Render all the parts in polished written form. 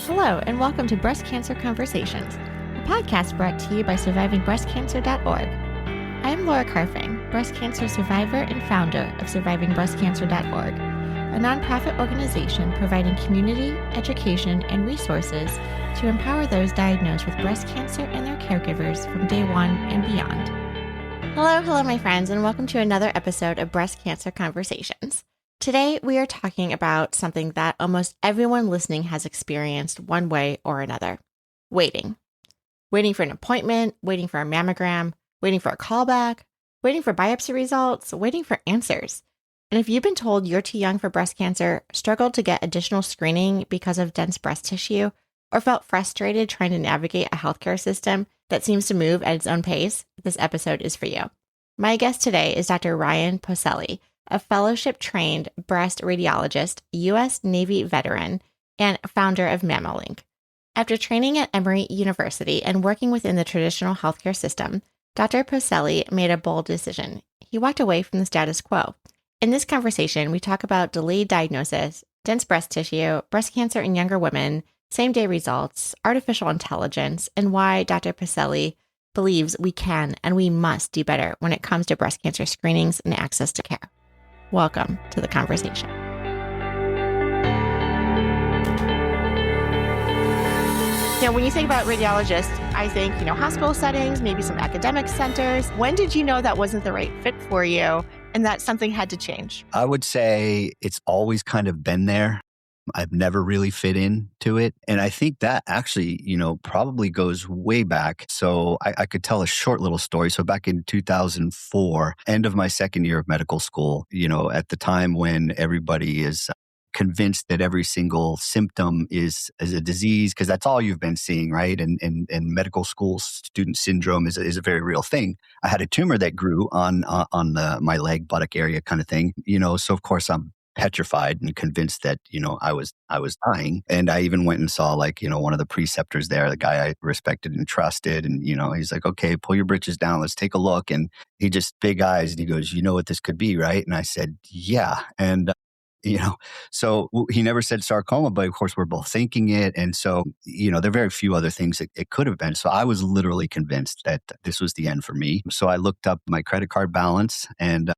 Hello, and welcome to Breast Cancer Conversations, a podcast brought to you by survivingbreastcancer.org. I am Laura Carfang, breast cancer survivor and founder of survivingbreastcancer.org, a nonprofit organization providing community, education, and resources to empower those diagnosed with breast cancer and their caregivers from day one and beyond. Hello, my friends, and welcome to another episode of Breast Cancer Conversations. Today, we are talking about something that almost everyone listening has experienced one way or another. Waiting. Waiting for an appointment, waiting for a mammogram, waiting for a callback, waiting for biopsy results, waiting for answers. And if you've been told you're too young for breast cancer, struggled to get additional screening because of dense breast tissue, or felt frustrated trying to navigate a healthcare system that seems to move at its own pace, this episode is for you. My guest today is Dr. Ryan Polselli, a fellowship-trained breast radiologist, U.S. Navy veteran, and founder of Mammolink. After training at Emory University and working within the traditional healthcare system, Dr. Polselli made a bold decision. He walked away from the status quo. In this conversation, we talk about delayed diagnosis, dense breast tissue, breast cancer in younger women, same-day results, artificial intelligence, and why Dr. Polselli believes we can and we must do better when it comes to breast cancer screenings and access to care. Welcome to the conversation. Now, when you think about radiologists, I think, hospital settings, maybe some academic centers. When did you know that wasn't the right fit for you and that something had to change? I would say it's always kind of been there. I've never really fit into it. And I think that actually, probably goes way back. So I could tell a short little story. So back in 2004, end of my second year of medical school, at the time when everybody is convinced that every single symptom is a disease, because that's all you've been seeing, right? And medical school student syndrome is a very real thing. I had a tumor that grew on my leg, buttock area kind of thing, so of course I'm petrified and convinced that, I was dying. And I even went and saw one of the preceptors there, the guy I respected and trusted. And, he's like, okay, pull your britches down. Let's take a look. And he just big eyes and he goes, you know what this could be, right? And I said, yeah. And, so he never said sarcoma, but of course we're both thinking it. And so, there are very few other things that it could have been. So I was literally convinced that this was the end for me. So I looked up my credit card balance and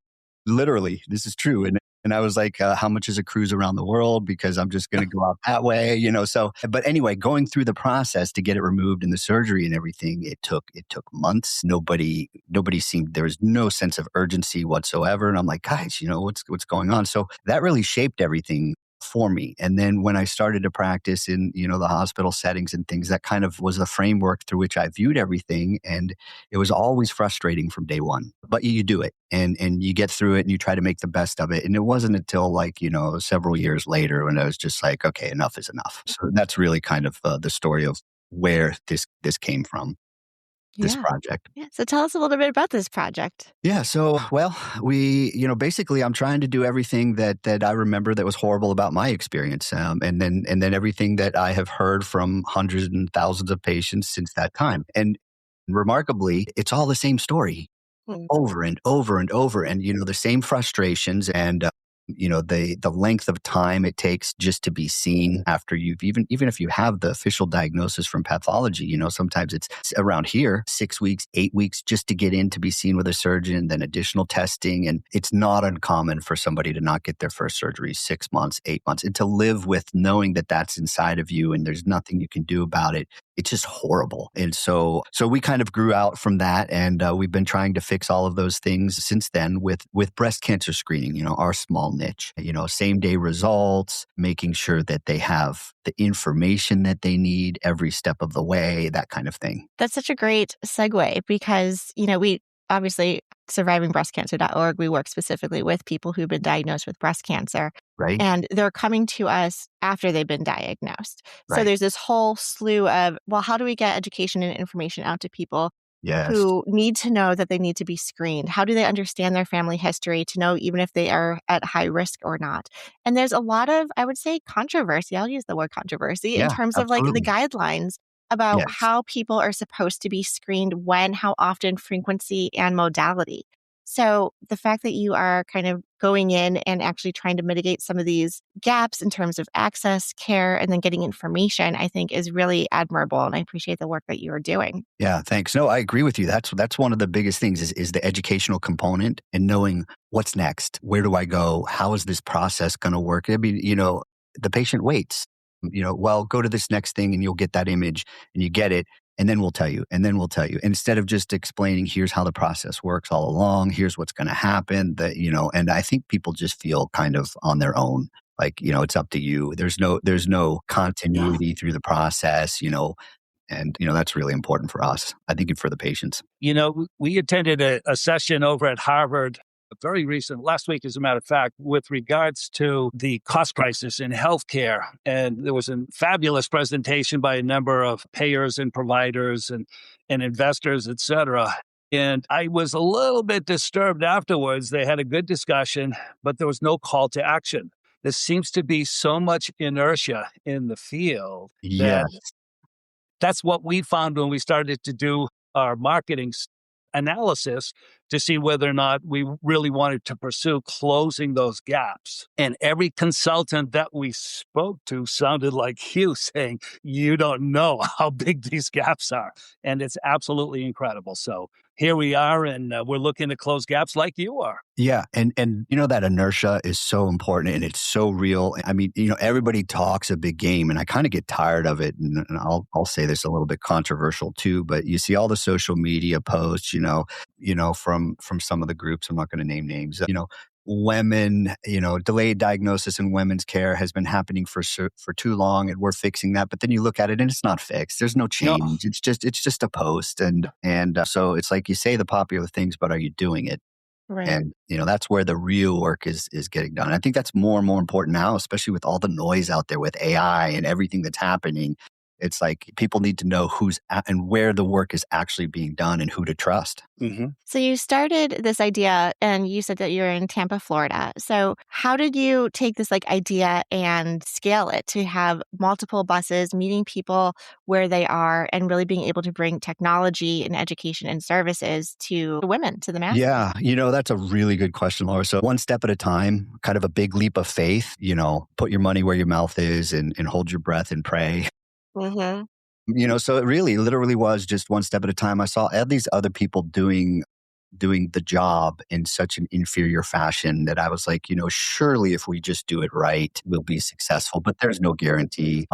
literally, this is true. And I was like, how much is a cruise around the world? Because I'm just going to go out that way, So, but anyway, going through the process to get it removed and the surgery and everything, it took months. Nobody seemed, there was no sense of urgency whatsoever. And I'm like, guys, what's going on? So that really shaped everything for me. And then when I started to practice in, the hospital settings and things, that kind of was the framework through which I viewed everything. And it was always frustrating from day one, but you do it and you get through it and you try to make the best of it. And it wasn't until several years later when I was just like, okay, enough is enough. So that's really kind of the story of where this came from. This project. Yeah. So tell us a little bit about this project. Yeah. So, we, basically I'm trying to do everything that I remember that was horrible about my experience. And then everything that I have heard from hundreds and thousands of patients since that time. And remarkably, it's all the same story over and over and over. And, the same frustrations and, the length of time it takes just to be seen after you've even if you have the official diagnosis from pathology, sometimes it's around here, 6 weeks, 8 weeks just to get in to be seen with a surgeon, then additional testing. And it's not uncommon for somebody to not get their first surgery 6 months, 8 months, and to live with knowing that that's inside of you and there's nothing you can do about it. It's just horrible. And so we kind of grew out from that. And we've been trying to fix all of those things since then with breast cancer screening, our small niche, same day results, making sure that they have the information that they need every step of the way, that kind of thing. That's such a great segue because, we obviously survivingbreastcancer.org, we work specifically with people who've been diagnosed with breast cancer. Right. And they're coming to us after they've been diagnosed. Right. So there's this whole slew of, how do we get education and information out to people who need to know that they need to be screened? How do they understand their family history to know even if they are at high risk or not? And there's a lot of, I would say, controversy. I'll use the word controversy in terms of the guidelines about how people are supposed to be screened when, how often, frequency, and modality. So the fact that you are kind of going in and actually trying to mitigate some of these gaps in terms of access, care, and then getting information, I think is really admirable. And I appreciate the work that you are doing. Yeah, thanks. No, I agree with you. That's one of the biggest things is the educational component and knowing what's next. Where do I go? How is this process going to work? I mean, the patient waits. Well, go to this next thing and you'll get that image and you get it. And then we'll tell you. And then we'll tell you. Instead of just explaining, here's how the process works all along. Here's what's going to happen. And I think people just feel kind of on their own. Like, it's up to you. There's no continuity through the process, and, that's really important for us. I think and for the patients. We attended a session over at Harvard very recent, last week, as a matter of fact, with regards to the cost crisis in healthcare. And there was a fabulous presentation by a number of payers and providers and investors, et cetera. And I was a little bit disturbed afterwards. They had a good discussion, but there was no call to action. There seems to be so much inertia in the field that Yes. that's what we found when we started to do our marketing analysis to see whether or not we really wanted to pursue closing those gaps. And every consultant that we spoke to sounded like you, saying, you don't know how big these gaps are. And it's absolutely incredible. So here we are, and we're looking to close gaps like you are. Yeah. And that inertia is so important and it's so real. I mean, everybody talks a big game and I kind of get tired of it. And I'll say this a little bit controversial too, but you see all the social media posts, from some of the groups, I'm not going to name names, women, delayed diagnosis in women's care has been happening for too long and we're fixing that. But then you look at it and it's not fixed. There's no change. No. It's just a post. And so it's like you say the popular things, but are you doing it? Right. And, that's where the real work is getting done. And I think that's more and more important now, especially with all the noise out there with AI and everything that's happening. It's like people need to know and where the work is actually being done and who to trust. Mm-hmm. So you started this idea and you said that you're in Tampa, Florida. So how did you take this idea and scale it to have multiple buses meeting people where they are and really being able to bring technology and education and services to women, to the masses? Yeah, that's a really good question, Laura. So one step at a time, kind of a big leap of faith, put your money where your mouth is and hold your breath and pray. Mm-hmm. So it really literally was just one step at a time. I saw all these other people doing the job in such an inferior fashion that I was like, surely if we just do it right, we'll be successful, but there's no guarantee.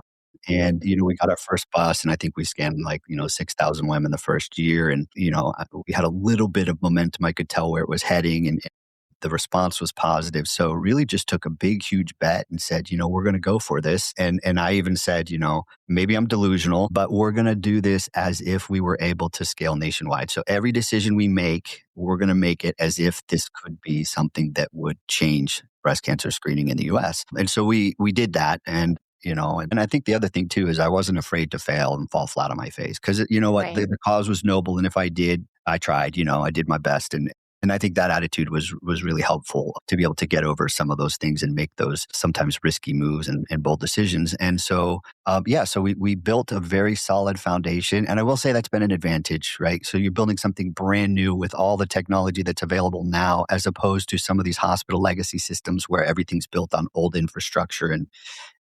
And, we got our first bus and I think we scanned 6,000 women the first year. And, we had a little bit of momentum. I could tell where it was heading and the response was positive. So really just took a big, huge bet and said, we're going to go for this. And I even said, maybe I'm delusional, but we're going to do this as if we were able to scale nationwide. So every decision we make, we're going to make it as if this could be something that would change breast cancer screening in the US. And so we did that. And I think the other thing too is I wasn't afraid to fail and fall flat on my face because Right. the cause was noble. And if I did, I tried, I did my best. And I think that attitude was really helpful to be able to get over some of those things and make those sometimes risky moves and bold decisions. And so, so we built a very solid foundation. And I will say that's been an advantage, right? So you're building something brand new with all the technology that's available now, as opposed to some of these hospital legacy systems where everything's built on old infrastructure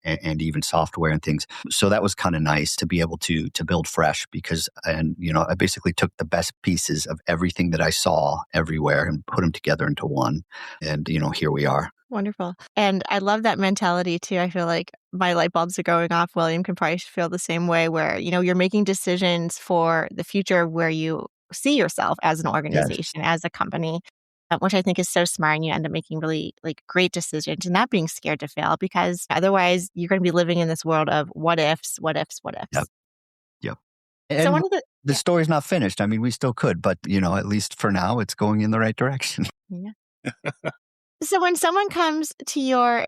and even software and things. So that was kind of nice to be able to build fresh I basically took the best pieces of everything that I saw everywhere and put them together into one. And, here we are. Wonderful. And I love that mentality too. I feel like my light bulbs are going off. William can probably feel the same way where, you're making decisions for the future where you see yourself as an organization, as a company. Which I think is so smart, and you end up making really great decisions and not being scared to fail, because otherwise you're going to be living in this world of what ifs. Yep. Yep. And So one of the story's not finished. I mean, we still could, but at least for now, it's going in the right direction. Yeah. So when someone comes to your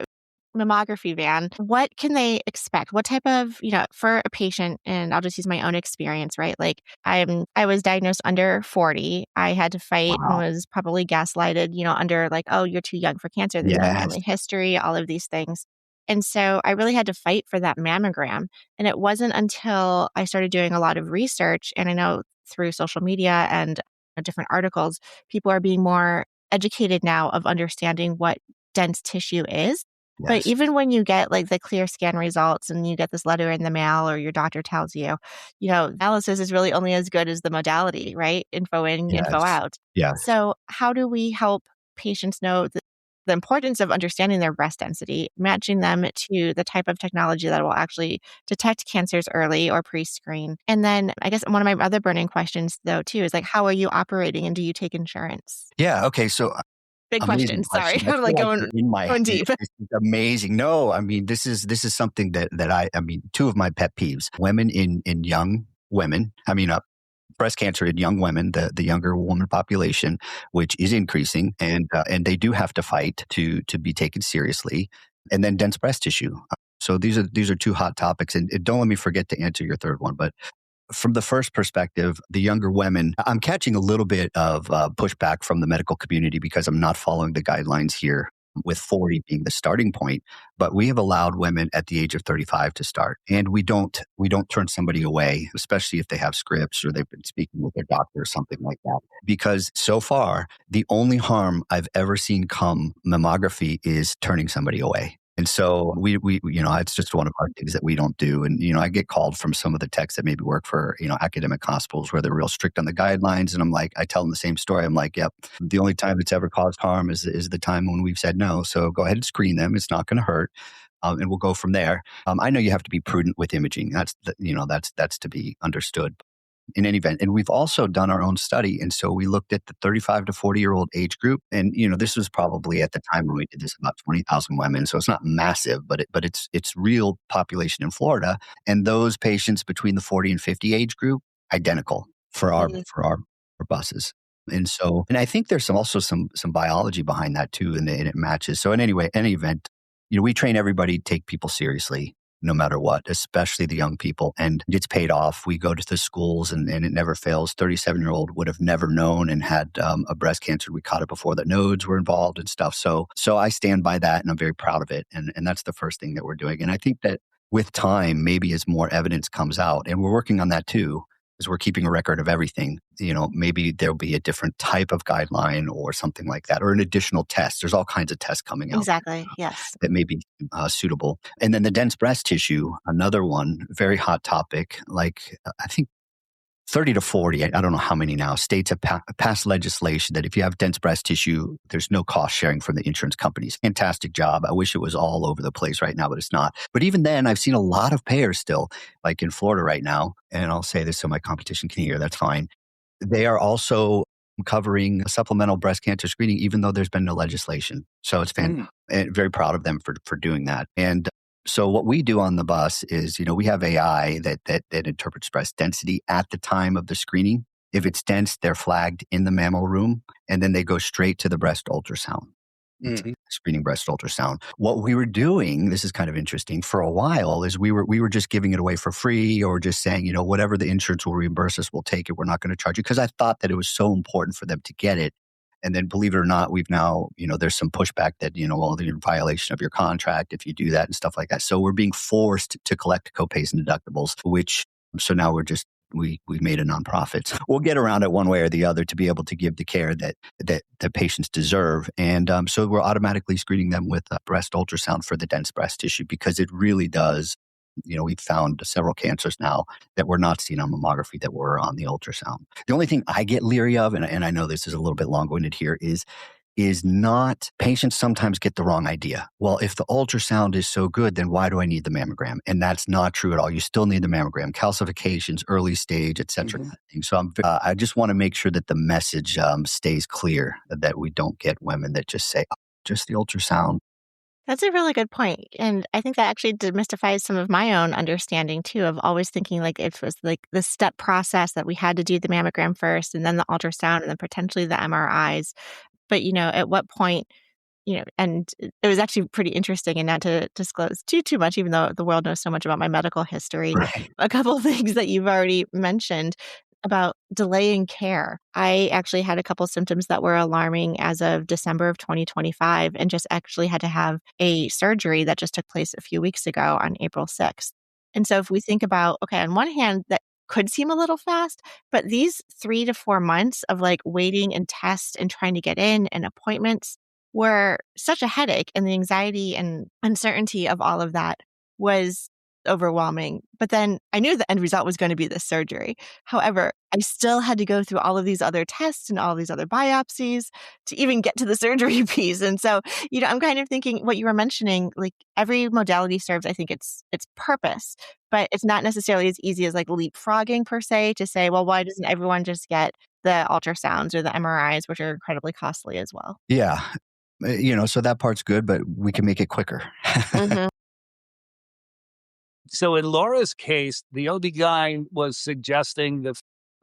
mammography van, what can they expect? What type of, for a patient, and I'll just use my own experience, right? I was diagnosed under 40. I had to fight and Wow. was probably gaslighted, under oh, you're too young for cancer. There's no Yes. family history, all of these things. And so I really had to fight for that mammogram. And it wasn't until I started doing a lot of research, and I know through social media and different articles, people are being more educated now of understanding what dense tissue is. But Yes. even when you get like the clear scan results and you get this letter in the mail or your doctor tells you, analysis is really only as good as the modality, right? Info in, info Yes. out. Yes. So how do we help patients know the importance of understanding their breast density, matching them to the type of technology that will actually detect cancers early or pre-screen? And then I guess one of my other burning questions though too is like, how are you operating and do you take insurance? Yeah. Okay. So Big amazing question. Sorry. question. I I'm feel like like you're in my going head. deep. This is amazing. No, I mean, this is something that I mean, two of my pet peeves. Women in young women. I mean, breast cancer in young women, the younger woman population, which is increasing, and they do have to fight to be taken seriously. And then dense breast tissue. So these are two hot topics, and don't let me forget to answer your third one. But from the first perspective, the younger women, I'm catching a little bit of pushback from the medical community because I'm not following the guidelines here, with 40 being the starting point. But we have allowed women at the age of 35 to start, and we don't turn somebody away, especially if they have scripts or they've been speaking with their doctor or something like that. Because so far, the only harm I've ever seen come mammography is turning somebody away. And so we it's just one of our things that we don't do. And, I get called from some of the techs that maybe work for, academic hospitals where they're real strict on the guidelines. And I'm like, I tell them the same story. I'm like, yep, the only time it's ever caused harm is the time when we've said no. So go ahead and screen them. It's not going to hurt. And we'll go from there. I know you have to be prudent with imaging. That's to be understood in any event. And we've also done our own study. And so we looked at the 35 to 40-year-old age group. And, this was probably at the time when we did this about 20,000 women. So it's not massive, but it's real population in Florida. And those patients between the 40 and 50 age group, identical for our, Mhm. for our buses. And I think there's also some biology behind that too, and it matches. So in any event, we train everybody to take people seriously no matter what, especially the young people. And it's paid off. We go to the schools and it never fails. 37-year-old would have never known and had a breast cancer. We caught it before the nodes were involved and stuff. So I stand by that and I'm very proud of it. And that's the first thing that we're doing. And I think that with time, maybe as more evidence comes out, and we're working on that too, as we're keeping a record of everything, maybe there'll be a different type of guideline or something like that, or an additional test. There's all kinds of tests coming out Exactly. Yes. that may be suitable. And then the dense breast tissue, another one, very hot topic. Like I think 30 to 40, I don't know how many now, states have passed legislation that if you have dense breast tissue, there's no cost sharing from the insurance companies. Fantastic job. I wish it was all over the place right now, but it's not. But even then, I've seen a lot of payers still, like in Florida right now, and I'll say this so my competition can hear, that's fine. They are also covering supplemental breast cancer screening, even though there's been no legislation. So it's and very proud of them for doing that. And so what we do on the bus is, we have AI that interprets breast density at the time of the screening. If it's dense, they're flagged in the mammal room, and then they go straight to the breast ultrasound. Screening breast ultrasound. What we were doing, this is kind of interesting, for a while is we were just giving it away for free, or just saying, whatever the insurance will reimburse us, we'll take it. We're not going to charge you, because I thought that it was so important for them to get it. And then, believe it or not, we've now, there's some pushback that, well, they're in violation of your contract if you do that and stuff like that. So we're being forced to collect copays and deductibles, so now we made a nonprofit. We'll get around it one way or the other to be able to give the care that the patients deserve. And so we're automatically screening them with a breast ultrasound for the dense breast tissue, because it really does. We've found several cancers now that were not seen on mammography that were on the ultrasound. The only thing I get leery of, and I know this is a little bit long-winded here, is not, patients sometimes get the wrong idea. Well, if the ultrasound is so good, then why do I need the mammogram? And that's not true at all. You still need the mammogram, calcifications, early stage, et cetera. So I just want to make sure that the message stays clear, that we don't get women that just say, oh, just the ultrasound. That's a really good point. And I think that actually demystifies some of my own understanding too, of always thinking like it was like the step process that we had to do the mammogram first and then the ultrasound and then potentially the MRIs. But, at what point, and it was actually pretty interesting, and not to disclose too much, even though the world knows so much about my medical history, Right. a couple of things that you've already mentioned about delaying care. I actually had a couple symptoms that were alarming as of December of 2025 and just actually had to have a surgery that just took place a few weeks ago on April 6th. And so if we think about, okay, on one hand, that could seem a little fast, but these 3 to 4 months of like waiting and tests and trying to get in and appointments were such a headache. And the anxiety and uncertainty of all of that was overwhelming. But then I knew the end result was going to be this surgery. However, I still had to go through all of these other tests and all these other biopsies to even get to the surgery piece. And so, I'm kind of thinking what you were mentioning, like every modality serves, I think its purpose, but it's not necessarily as easy as like leapfrogging per se to say, well, why doesn't everyone just get the ultrasounds or the MRIs, which are incredibly costly as well? Yeah. So that part's good, but we can make it quicker. Mhm. So in Laura's case, the OB-GYN was suggesting the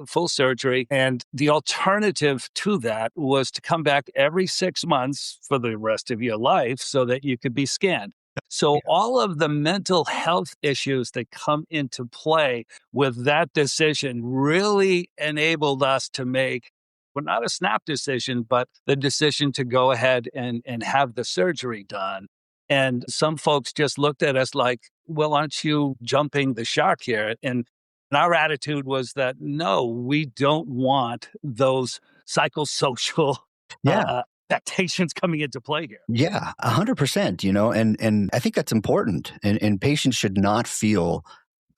full surgery, and the alternative to that was to come back every 6 months for the rest of your life so that you could be scanned. So all of the mental health issues that come into play with that decision really enabled us to make, well, not a snap decision, but the decision to go ahead and have the surgery done. And some folks just looked at us like, well, aren't you jumping the shark here? And our attitude was that, no, we don't want those psychosocial Yeah. expectations coming into play here. Yeah, 100%, and I think that's important. And patients should not feel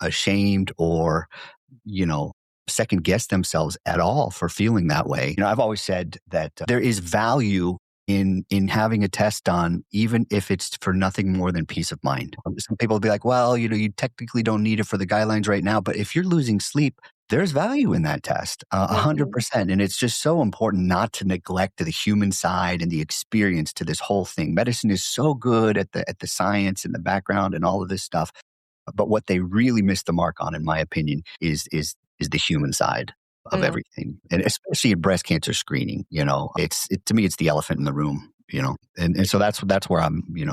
ashamed or, second guess themselves at all for feeling that way. I've always said that there is value in having a test done, even if it's for nothing more than peace of mind. Some people will be like, well, you technically don't need it for the guidelines right now, but if you're losing sleep, there's value in that test, 100%. And it's just so important not to neglect the human side and the experience to this whole thing. Medicine is so good at the science and the background and all of this stuff. But what they really miss the mark on, in my opinion, is the human side of everything, and especially in breast cancer screening. To me, it's the elephant in the room. And so that's where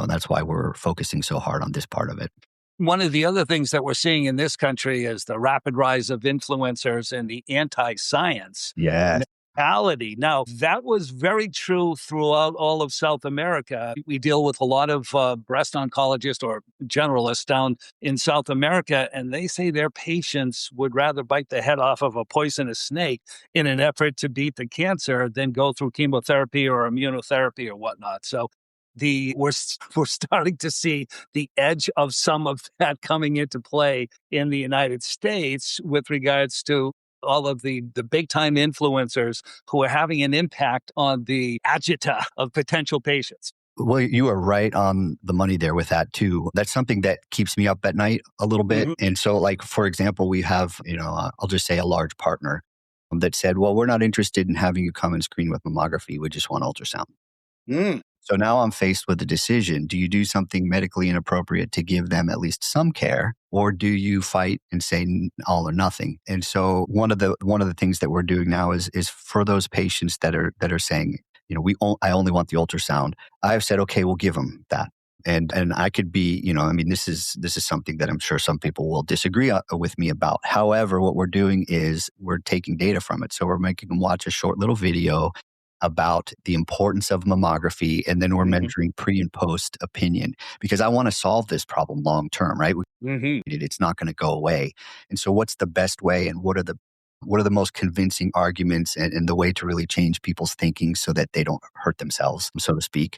that's why we're focusing so hard on this part of it. One of the other things that we're seeing in this country is the rapid rise of influencers and the anti-science Yes. mentality. Now, that was very true throughout all of South America. We deal with a lot of breast oncologists or generalists down in South America, and they say their patients would rather bite the head off of a poisonous snake in an effort to beat the cancer than go through chemotherapy or immunotherapy or whatnot. So we're starting to see the edge of some of that coming into play in the United States with regards to all of the big time influencers who are having an impact on the agita of potential patients. Well, you are right on the money there with that too. That's something that keeps me up at night a little bit. And so, like, for example, we have, I'll just say a large partner that said, well, we're not interested in having you come and screen with mammography. We just want ultrasound. So now I'm faced with the decision. Do you do something medically inappropriate to give them at least some care, or do you fight and say all or nothing? And so one of the things that we're doing now is for those patients that are saying, I only want the ultrasound. I've said, okay, we'll give them that. And I could be, this is something that I'm sure some people will disagree with me about. However, what we're doing is we're taking data from it. So we're making them watch a short little video about the importance of mammography, and then we're measuring pre and post opinion, because I want to solve this problem long term, right? It's not going to go away. And so what's the best way, and what are the most convincing arguments and the way to really change people's thinking so that they don't hurt themselves, so to speak?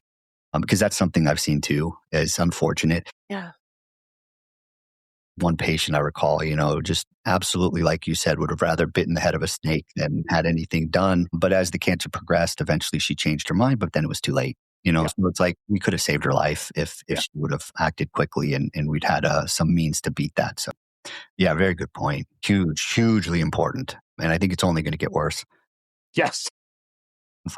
Because that's something I've seen too, is unfortunate. Yeah. One patient I recall, just absolutely, like you said, would have rather bitten the head of a snake than had anything done. But as the cancer progressed, eventually she changed her mind, but then it was too late. So it's like we could have saved her life if she would have acted quickly, and we'd had some means to beat that. So yeah, very good point. Hugely important. And I think it's only going to get worse. Yes.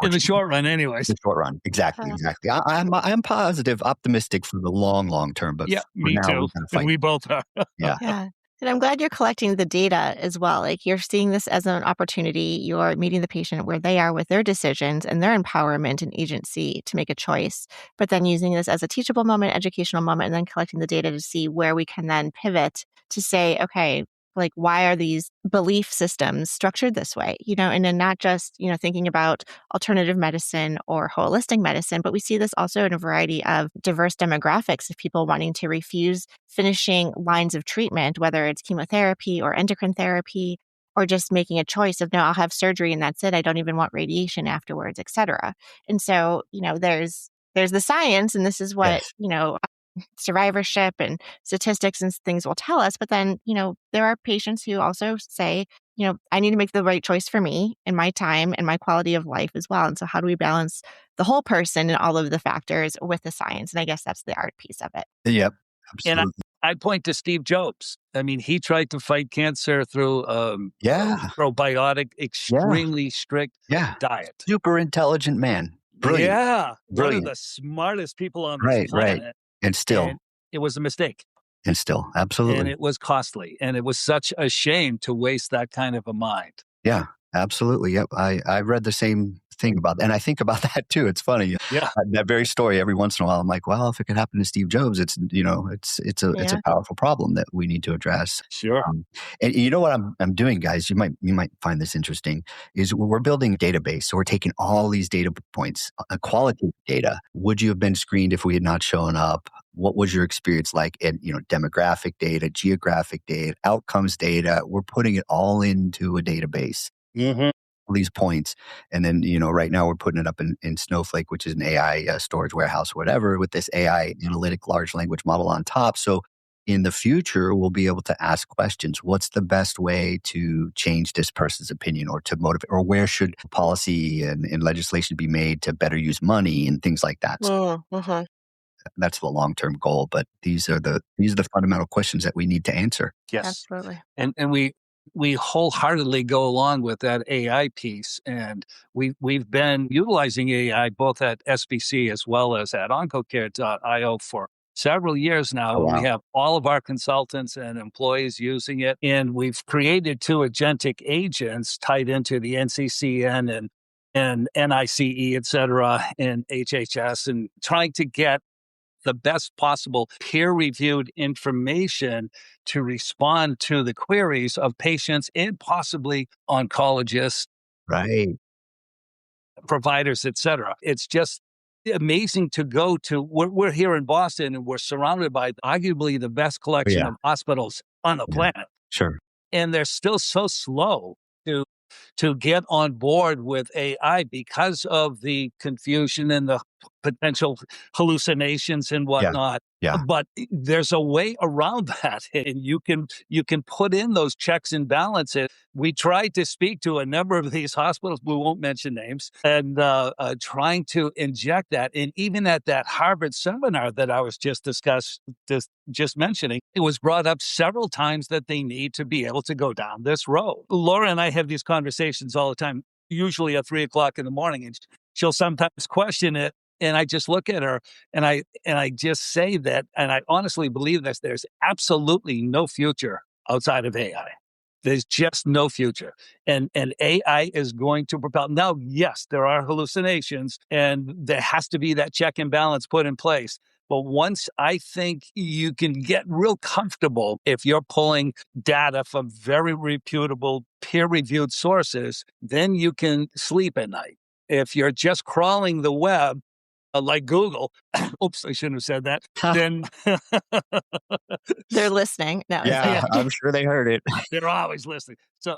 In the short run, anyways. In the short run. Exactly. I'm positive, optimistic for the long term. But yeah, me too. We both are. Yeah. And I'm glad you're collecting the data as well. Like, you're seeing this as an opportunity. You're meeting the patient where they are with their decisions and their empowerment and agency to make a choice, but then using this as a teachable moment, educational moment, and then collecting the data to see where we can then pivot to say, okay, like, why are these belief systems structured this way? And then not just, thinking about alternative medicine or holistic medicine, but we see this also in a variety of diverse demographics of people wanting to refuse finishing lines of treatment, whether it's chemotherapy or endocrine therapy, or just making a choice of, no, I'll have surgery and that's it. I don't even want radiation afterwards, et cetera. And so, there's the science, and this is what, Yes. survivorship and statistics and things will tell us. But then, there are patients who also say, I need to make the right choice for me and my time and my quality of life as well. And so how do we balance the whole person and all of the factors with the science? And I guess that's the art piece of it. Yep. And Absolutely. I point to Steve Jobs. I mean, he tried to fight cancer through Yeah. probiotic, Yeah. extremely strict Yeah. diet. Super intelligent man. Brilliant. Yeah, one of Brilliant. the smartest people on this Right. Right. planet. And still, And it was a mistake, and absolutely. it was costly, and it was such a shame to waste that kind of a mind. Yeah, absolutely. Yep. I read the same thing about that. And I think about that too. It's funny. Yeah. That very story every once in a while, I'm like, well, if it could happen to Steve Jobs, it's a Yeah. powerful problem that we need to address. Sure. And you know what I'm doing, guys? You might find this interesting. Is we're building a database, so we're taking all these data points, quality data. Would you have been screened if we had not shown up? What was your experience like? And demographic data, geographic data, outcomes data. We're putting it all into a database. Mm-hmm. All these points, and then right now we're putting it up in Snowflake, which is an AI storage warehouse, whatever, with this AI analytic large language model on top. So in the future, we'll be able to ask questions. What's the best way to change this person's opinion, or to motivate, or where should policy and legislation be made to better use money and things like that? So that's the long-term goal, but these are the fundamental questions that we need to answer. Yes. Absolutely. And we wholeheartedly go along with that AI piece, and we've been utilizing AI both at SBC as well as at OncoCare.io for several years now. Oh, wow. We have all of our consultants and employees using it, and we've created 2 agentic agents tied into the NCCN and NICE, et cetera, and HHS, and trying to get the best possible peer-reviewed information to respond to the queries of patients and possibly oncologists, Right. providers, et cetera. It's just amazing to go to. We're here in Boston, and we're surrounded by arguably the best collection Yeah. of hospitals on the Yeah. planet. Sure. And they're still so slow to get on board with AI because of the confusion and the potential hallucinations and whatnot. Yeah. But there's a way around that, and you can put in those checks and balances. We tried to speak to a number of these hospitals, we won't mention names, and trying to inject that. And even at that Harvard seminar that I was just mentioning, it was brought up several times that they need to be able to go down this road. Laura and I have these conversations all the time, usually at 3:00 in the morning, and she'll sometimes question it. And I just look at her and I just say that, and I honestly believe this, there's absolutely no future outside of AI. There's just no future. And AI is going to propel. Now, yes, there are hallucinations, and there has to be that check and balance put in place. But once I think you can get real comfortable if you're pulling data from very reputable, peer-reviewed sources, then you can sleep at night. If you're just crawling the web, like Google, oops, I shouldn't have said that, then They're listening. No, Yeah, I'm sure they heard it. they're always listening. So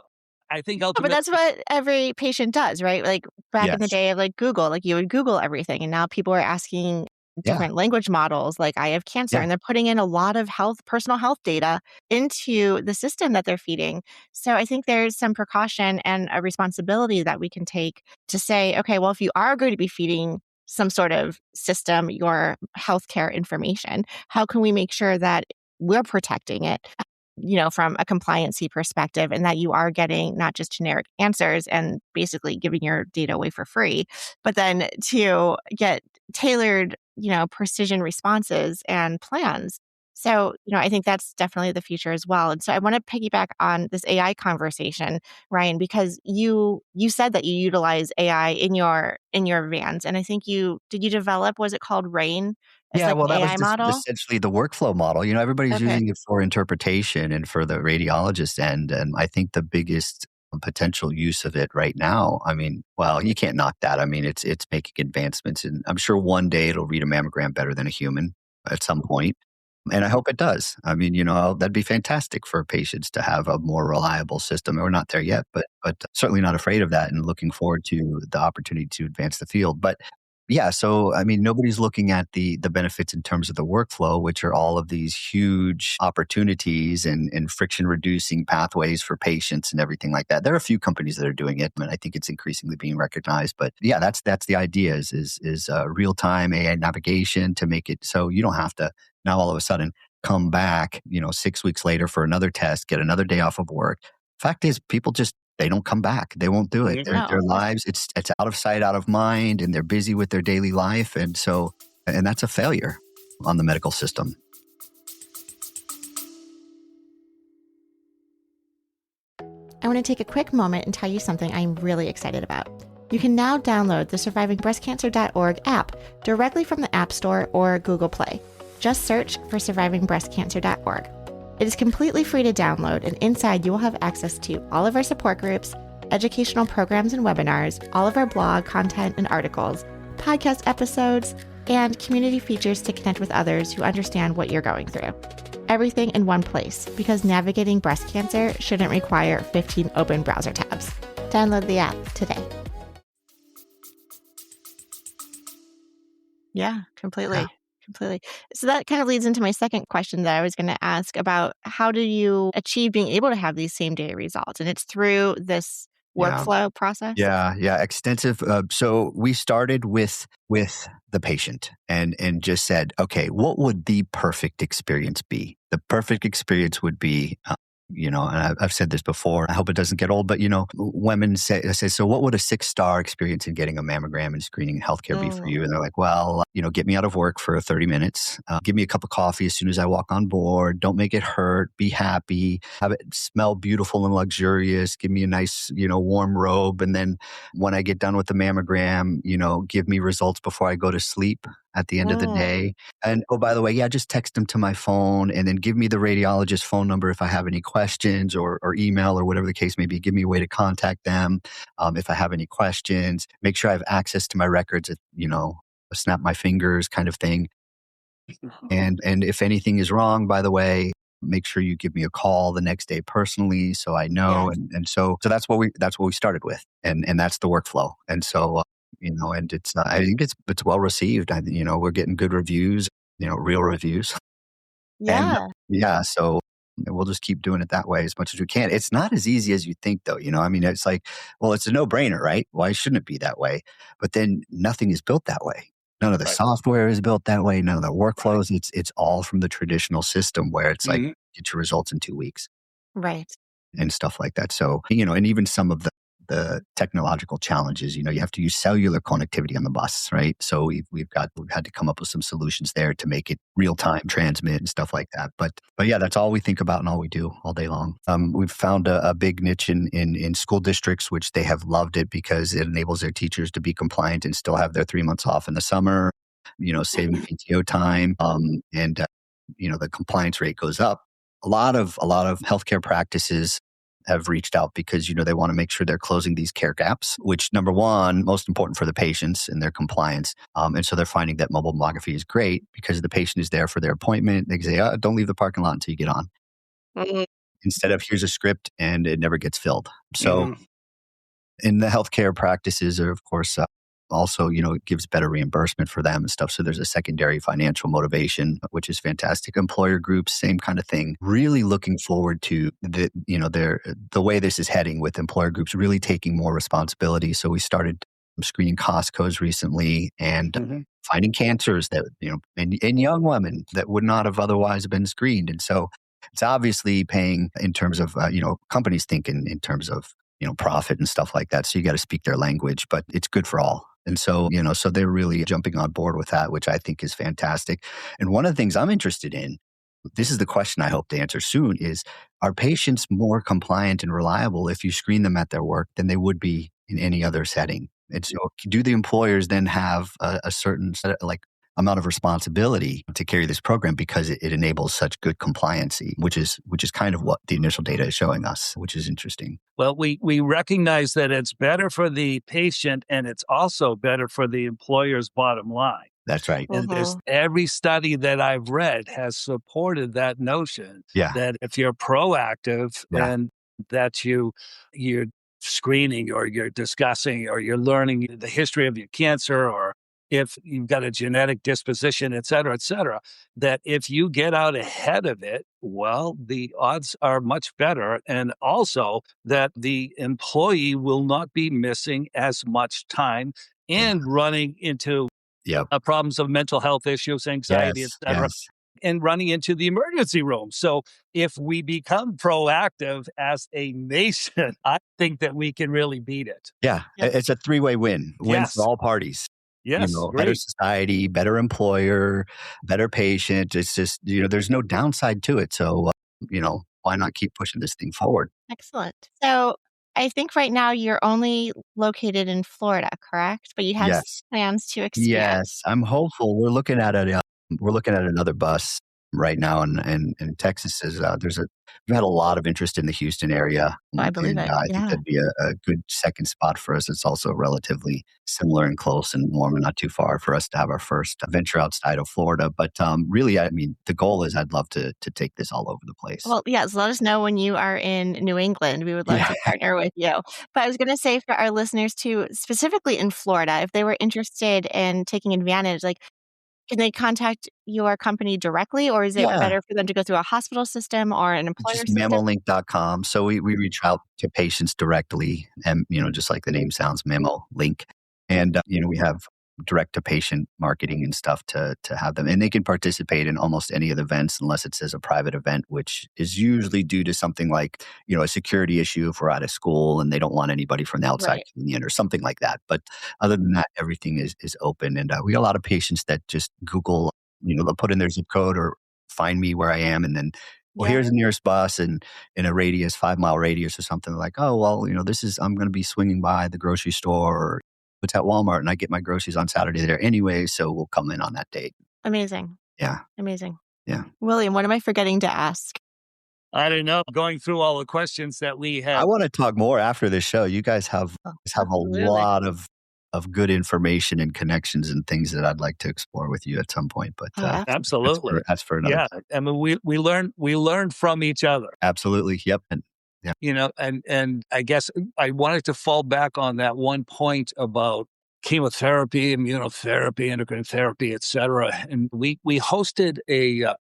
I think but ultimately, that's what every patient does, right? Like back in the Yes. day of like Google, like you would Google everything, and now people are asking different language models, like I have cancer, Yeah. and they're putting in a lot of personal health data into the system that they're feeding. So I think there's some precaution and a responsibility that we can take to say, okay, well, if you are going to be feeding some sort of system your healthcare information, how can we make sure that we're protecting it, from a compliancy perspective, and that you are getting not just generic answers and basically giving your data away for free, but then to get tailored, precision responses and plans. So, I think that's definitely the future as well. And so I want to piggyback on this AI conversation, Ryan, because you said that you utilize AI in your vans. And I think did you develop, was it called RAIN It's Yeah, like well, an that was AI just model? essentially the workflow model. Everybody's Okay. using it for interpretation and for the radiologist end. And I think the biggest potential use of it right now, I mean, well, you can't knock that. I mean, it's making advancements, and I'm sure one day it'll read a mammogram better than a human at some point. And I hope it does. I mean, that'd be fantastic for patients to have a more reliable system. We're not there yet, but certainly not afraid of that and looking forward to the opportunity to advance the field. But yeah, so I mean, nobody's looking at the benefits in terms of the workflow, which are all of these huge opportunities and friction reducing pathways for patients and everything like that. There are a few companies that are doing it, and I think it's increasingly being recognized. But yeah, that's the idea is real time AI navigation to make it so you don't have to now all of a sudden come back, 6 weeks later for another test, get another day off of work. Fact is, people just they don't come back. They won't do it. Their No. lives, it's out of sight, out of mind, and they're busy with their daily life. And that's a failure on the medical system. I want to take a quick moment and tell you something I'm really excited about. You can now download the survivingbreastcancer.org app directly from the App Store or Google Play. Just search for survivingbreastcancer.org. It is completely free to download, and inside you will have access to all of our support groups, educational programs and webinars, all of our blog content and articles, podcast episodes, and community features to connect with others who understand what you're going through. Everything in one place, because navigating breast cancer shouldn't require 15 open browser tabs. Download the app today. Yeah, completely. Yeah. Completely. So that kind of leads into my second question that I was going to ask about how do you achieve being able to have these same day results? And it's through this Yeah. workflow process? Yeah, extensive. So we started with the patient and just said, okay, what would the perfect experience be? The perfect experience would be, and I've said this before. I hope it doesn't get old, but women say, so what would a 6-star experience in getting a mammogram and screening in healthcare be for you? And they're like, well, get me out of work for 30 minutes. Give me a cup of coffee as soon as I walk on board. Don't make it hurt. Be happy. Have it smell beautiful and luxurious. Give me a nice, warm robe. And then when I get done with the mammogram, give me results before I go to sleep at the end of the day. And oh, by the way, yeah, just text them to my phone and then give me the radiologist phone number if I have any questions or email or whatever the case may be. Give me a way to contact them if I have any questions. Make sure I have access to my records, snap my fingers kind of thing. And if anything is wrong, by the way, make sure you give me a call the next day personally so I know. Yes. And so that's what we started with. And that's the workflow. And so and it's I think it's well received. We're getting good reviews, real reviews. Yeah. And so we'll just keep doing it that way as much as we can. It's not as easy as you think, though. I mean, it's like, well, it's a no-brainer, right? Why shouldn't it be that way? But then nothing is built that way. None of the software is built that way. None of the workflows. It's all from the traditional system where it's like get your results in 2 weeks. Right. And stuff like that. So, and even some of the technological challenges, you have to use cellular connectivity on the bus, right? So we've had to come up with some solutions there to make it real time transmit and stuff like that. But yeah, that's all we think about and all we do all day long. We've found a big niche in school districts, which they have loved it because it enables their teachers to be compliant and still have their 3 months off in the summer, saving PTO time. And the compliance rate goes up. A lot of healthcare practices have reached out because, they want to make sure they're closing these care gaps, which number one, most important for the patients and their compliance. And so they're finding that mobile mammography is great because the patient is there for their appointment. They say, don't leave the parking lot until you get on. Instead of here's a script and it never gets filled. So in the healthcare practices are, of course, also, it gives better reimbursement for them and stuff. So there's a secondary financial motivation, which is fantastic. Employer groups, same kind of thing. Really looking forward to the way this is heading with employer groups really taking more responsibility. So we started screening Costco's recently and finding cancers that, in young women that would not have otherwise been screened. And so it's obviously paying in terms of, companies think in terms of, profit and stuff like that. So you got to speak their language, but it's good for all. And so, so they're really jumping on board with that, which I think is fantastic. And one of the things I'm interested in, this is the question I hope to answer soon, is are patients more compliant and reliable if you screen them at their work than they would be in any other setting? And so do the employers then have a certain set of, amount of responsibility to carry this program because it enables such good compliancy, which is kind of what the initial data is showing us, which is interesting. Well, we recognize that it's better for the patient and it's also better for the employer's bottom line. That's right. And there's every study that I've read has supported that notion that if you're proactive and that you're screening or you're discussing or you're learning the history of your cancer, or if you've got a genetic disposition, et cetera, that if you get out ahead of it, well, the odds are much better. And also that the employee will not be missing as much time and running into problems of mental health issues, anxiety, et cetera, and running into the emergency room. So if we become proactive as a nation, I think that we can really beat it. Yeah. It's a three-way win for all parties. Yes, better society, better employer, better patient. It's just, there's no downside to it. So, why not keep pushing this thing forward? Excellent. So I think right now you're only located in Florida, correct? But you have plans to expand. Yes, I'm hopeful. We're looking at another bus right now, and Texas is we've had a lot of interest in the Houston area. I believe it. I think that'd be a good second spot for us. It's also relatively similar and close and warm and not too far for us to have our first venture outside of Florida. But really, I mean, the goal is I'd love to take this all over the place. Well, yes, let us know when you are in New England. We would love to partner with you. But I was going to say for our listeners too, specifically in Florida, if they were interested in taking advantage, can they contact your company directly, or is it better for them to go through a hospital system or an employer just system? Mammolink.com. So we reach out to patients directly, and just like the name sounds, Mammolink. And we have direct to patient marketing and stuff to have them, and they can participate in almost any of the events unless it says a private event, which is usually due to something like a security issue if we're out of school and they don't want anybody from the outside coming in or something like that. But other than that, everything is open, and we got a lot of patients that just Google, they'll put in their zip code or find me where I am, and then here's the nearest bus, and in a 5-mile radius or something, like, oh well, I'm going to be swinging by the grocery store, or it's at Walmart, and I get my groceries on Saturday there anyway, so we'll come in on that date. Amazing. Yeah. Amazing. Yeah. William, what am I forgetting to ask? I don't know. Going through all the questions that we have. I want to talk more after this show. You guys have a lot of good information and connections and things that I'd like to explore with you at some point. But absolutely, that's for another. Yeah, I mean, we learn from each other. Absolutely. Yep. And I guess I wanted to fall back on that one point about chemotherapy, immunotherapy, endocrine therapy, et cetera. And we hosted a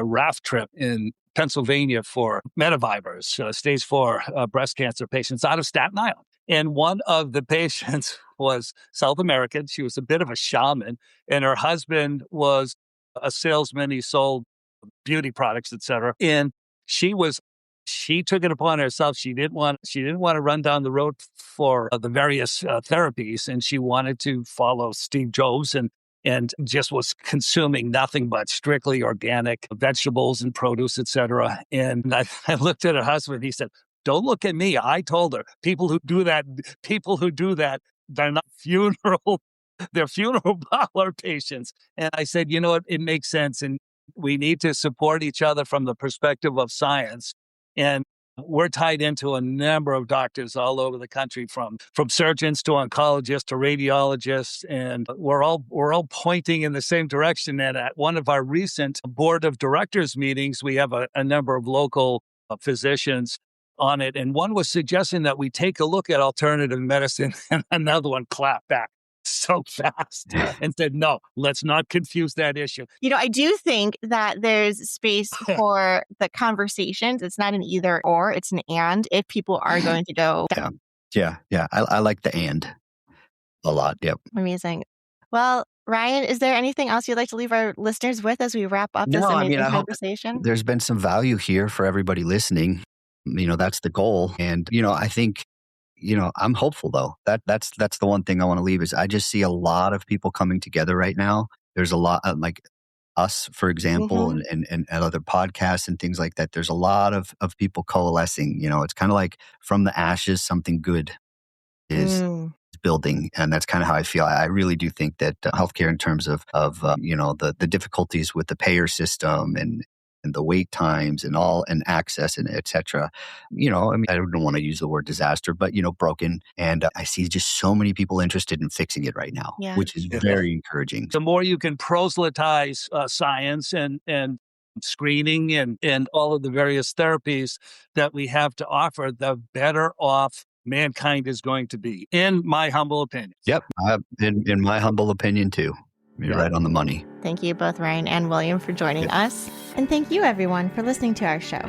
raft trip in Pennsylvania for metavivors, stage 4 breast cancer patients out of Staten Island. And one of the patients was South American. She was a bit of a shaman, and her husband was a salesman. He sold beauty products, et cetera. And she took it upon herself. She didn't want to run down the road for the various therapies, and she wanted to follow Steve Jobs and just was consuming nothing but strictly organic vegetables and produce, et cetera. And I looked at her husband. He said, "Don't look at me." I told her, people who do that, they're not they're funeral parlor patients. And I said, you know what? It makes sense, and we need to support each other from the perspective of science. And we're tied into a number of doctors all over the country, from surgeons to oncologists to radiologists, and we're all pointing in the same direction. And at one of our recent board of directors meetings, we have a number of local physicians on it, and one was suggesting that we take a look at alternative medicine, and another one clapped back so fast and said, no, let's not confuse that issue. I do think that there's space for the conversations. It's not an either or, it's an and, if people are going to go. Yeah. I like the and a lot. Yep. Amazing. Well, Ryan, is there anything else you'd like to leave our listeners with as we wrap up this amazing conversation? There's been some value here for everybody listening. That's the goal. And, I think, I'm hopeful though. That's the one thing I want to leave is I just see a lot of people coming together right now. There's a lot like us, for example, and other podcasts and things like that. There's a lot of people coalescing. It's kind of like from the ashes, something good is building. And that's kind of how I feel. I really do think that healthcare in terms of the difficulties with the payer system and the wait times and access and et cetera. I don't want to use the word disaster, but, broken. And I see just so many people interested in fixing it right now, which is very encouraging. The more you can proselytize science and screening and all of the various therapies that we have to offer, the better off mankind is going to be, in my humble opinion. Yep. In my humble opinion, too. You're right on the money. Thank you both, Ryan and William, for joining us. And thank you, everyone, for listening to our show.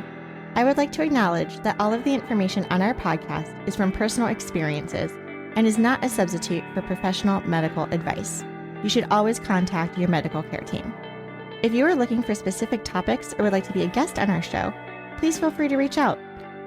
I would like to acknowledge that all of the information on our podcast is from personal experiences and is not a substitute for professional medical advice. You should always contact your medical care team. If you are looking for specific topics or would like to be a guest on our show, please feel free to reach out.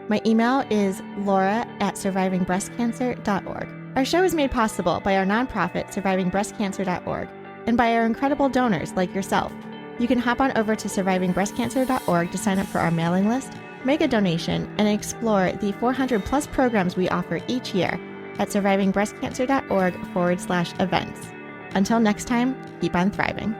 My email is laura@survivingbreastcancer.org. Our show is made possible by our nonprofit, survivingbreastcancer.org, and by our incredible donors like yourself. You can hop on over to survivingbreastcancer.org to sign up for our mailing list, make a donation, and explore the 400 plus programs we offer each year at survivingbreastcancer.org/events. Until next time, keep on thriving.